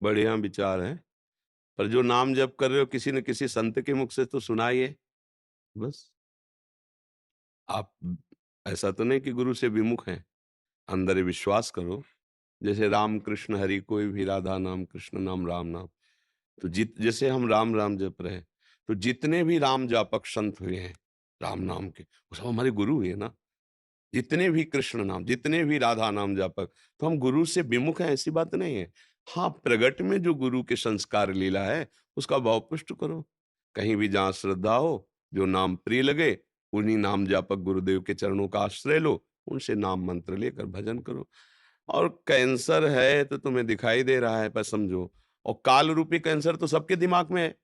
बढ़िया विचार है। पर जो नाम जप कर रहे हो किसी न किसी संत के मुख से तो सुनाइए, बस। आप ऐसा तो नहीं कि गुरु से विमुख हैं, अंदर विश्वास करो। जैसे राम कृष्ण हरि कोई भी राधा नाम, कृष्ण नाम राम नाम। तो जैसे हम राम राम जप रहे हैं, तो जितने भी राम जापक संत हुए हैं राम नाम के, वो सब हमारे गुरु हुए ना। जितने भी कृष्ण नाम, जितने भी राधा नाम जापक, तो हम गुरु से विमुख हैं, ऐसी बात नहीं है। हाँ, प्रगट में जो गुरु के संस्कार लीला है, उसका भाव पुष्ट करो। कहीं भी जहाँ श्रद्धा हो, जो नाम प्रिय लगे, उन्हीं नाम जापक गुरुदेव के चरणों का आश्रय लो, उनसे नाम मंत्र लेकर भजन करो। और कैंसर है तो तुम्हें दिखाई दे रहा है, पर समझो, और काल रूपी कैंसर तो सबके दिमाग में है।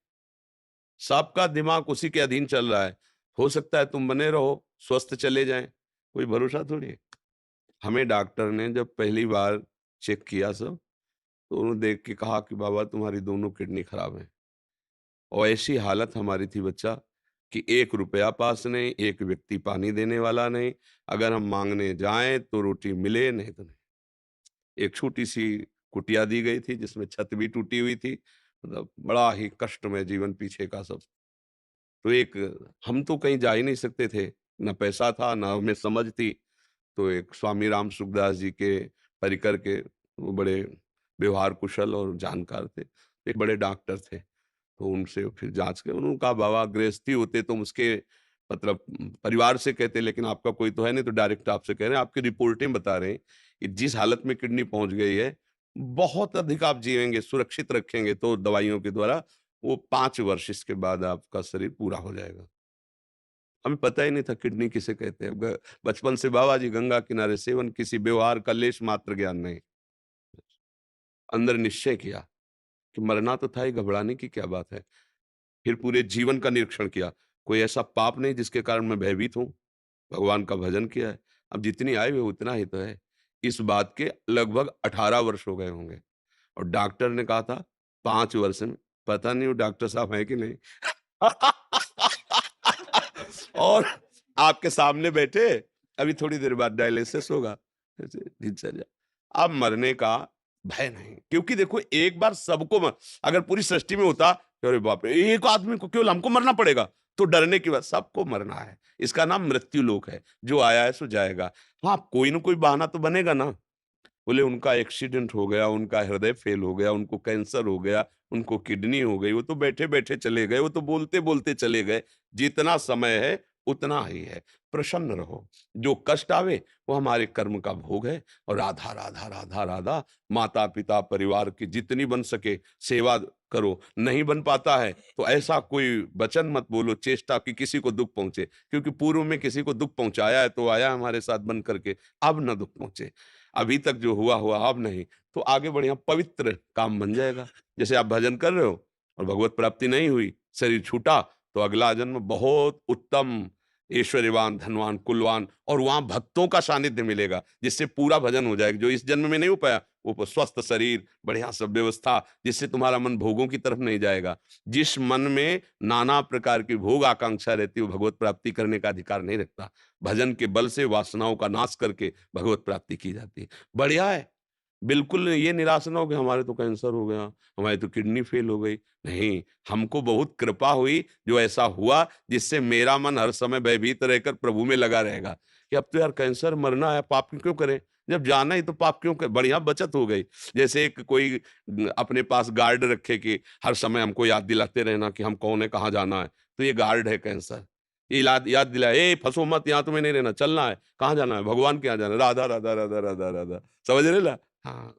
सबका दिमाग उसी के अधीन चल रहा है। हो सकता है तुम बने रहो, स्वस्थ चले जाएँ, कोई भरोसा थोड़ी है। हमें डॉक्टर ने जब पहली बार चेक किया सब, तो उन्होंने देख के कहा कि बाबा तुम्हारी दोनों किडनी खराब हैं। और ऐसी हालत हमारी थी बच्चा कि 1 रुपया पास नहीं, एक व्यक्ति पानी देने वाला नहीं, अगर हम माँगने जाएँ तो रोटी मिले नहीं तो नहीं। एक छोटी-सी कुटिया दी गई थी जिसमें छत भी टूटी हुई थी, मतलब बड़ा ही कष्टमय जीवन पीछे का सब। तो एक हम तो कहीं जा ही नहीं सकते थे, ना पैसा था, ना हमें समझ थी। तो एक स्वामी राम सुखदास जी के परिकर के, वो बड़े व्यवहार कुशल और जानकार थे। एक बड़े डॉक्टर थे, तो उनसे फिर जाँच के उन्होंने कहा बाबा गृहस्थी होते तुम उसके मतलब परिवार से कहते, लेकिन आपका कोई तो है नहीं, तो डायरेक्ट आपसे कह रहे हैं, आपकी रिपोर्टें बता रहे हैं कि जिस हालत में किडनी पहुँच गई है, बहुत अधिक आप जिएँगे, सुरक्षित रखेंगे तो दवाइयों के द्वारा, वो 5 वर्ष इसके बाद आपका शरीर पूरा हो जाएगा। हमें पता ही नहीं था किडनी किसे कहते हैं। बचपन से बाबा जी गंगा किनारे सेवन, किसी व्यवहार का लेश मात्र ज्ञान नहीं। अंदर निश्चय किया कि मरना तो था ही, घबराने की क्या बात है। फिर पूरे जीवन का निरीक्षण किया, कोई ऐसा पाप नहीं जिसके कारण मैं भयभीत हूँ। भगवान का भजन किया है, अब जितनी आयु है उतना ही तो है। इस बात के लगभग 18 वर्ष हो गए होंगे, और डॉक्टर ने कहा था 5 वर्ष में। पता नहीं वो डॉक्टर साहब हैं कि नहीं। और आपके सामने बैठे, अभी थोड़ी देर बाद डायलिसिस होगा, ऐसे दिनचर्या। अब मरने का भय नहीं, क्योंकि देखो एक बार सबको अगर पूरी सृष्टि में होता कि अरे बाप रे एक आदमी को केवल हमको मरना पड़ेगा, तो डरने की बात, सबको मरना है। इसका नाम मृत्यु लोक है, जो आया है सो जाएगा। हाँ, कोई ना कोई बहाना तो बनेगा ना। बोले उनका एक्सीडेंट हो गया, उनका हृदय फेल हो गया, उनको कैंसर हो गया, उनको किडनी हो गई, वो तो बैठे-बैठे चले गए, वो तो बोलते-बोलते चले गए। जितना समय है उतना ही है, प्रसन्न रहो। जो कष्ट आवे वो हमारे कर्म का भोग है, और राधा, राधा, राधा, राधा, माता-पिता, परिवार की जितनी बन सके सेवा करो। नहीं बन पाता है तो ऐसा कोई वचन मत बोलो, चेष्टा कि किसी को दुःख पहुँचे, क्योंकि पूर्व में किसी को दुःख पहुँचाया है तो आया हमारे साथ बन करके, अब ना दुःख पहुँचे। अभी तक जो हुआ हुआ, अब नहीं, तो आगे बढ़िया पवित्र काम बन जाएगा। जैसे आप भजन कर रहे हो और भगवत प्राप्ति नहीं हुई, शरीर छूटा, तो अगला जन्म बहुत उत्तम, ऐश्वर्यवान, धनवान, कुलवान, और वहां भक्तों का सानिध्य मिलेगा, जिससे पूरा भजन हो जाएगा। जो इस जन्म में नहीं हो पाया, वो स्वस्थ शरीर, बढ़िया सब व्यवस्था, जिससे तुम्हारा मन भोगों की तरफ नहीं जाएगा। जिस मन में नाना प्रकार की भोग आकांक्षा रहती है, वो भगवत प्राप्ति करने का अधिकार नहीं रखता। भजन के बल से वासनाओं का नाश करके भगवत प्राप्ति की जाती है। बढ़िया है। बिल्कुल ये निराश ना हो कि हमारे तो कैंसर हो गया, हमारी तो किडनी फेल हो गई। नहीं, हमको बहुत कृपा हुई जो ऐसा हुआ, जिससे मेरा मन हर समय भयभीत रहकर प्रभु में लगा रहेगा कि अब तो यार कैंसर मरना है, पाप क्यों करें? जब जाना ही तो पाप क्यों क बढ़िया बचत हो गई। जैसे एक कोई अपने पास गार्ड रखे कि हर समय हमको याद दिलाते रहना कि हम कौन है, कहाँ जाना है। तो ये गार्ड है कैंसर। ये याद याद दिलाए, "ए फँसो मत, यहाँ तुम्हें नहीं रहना, चलना है। कहाँ जाना है? भगवान के यहाँ जाना है। राधा, राधा, राधा, राधा, राधा।" समझ रहे ना? हाँ।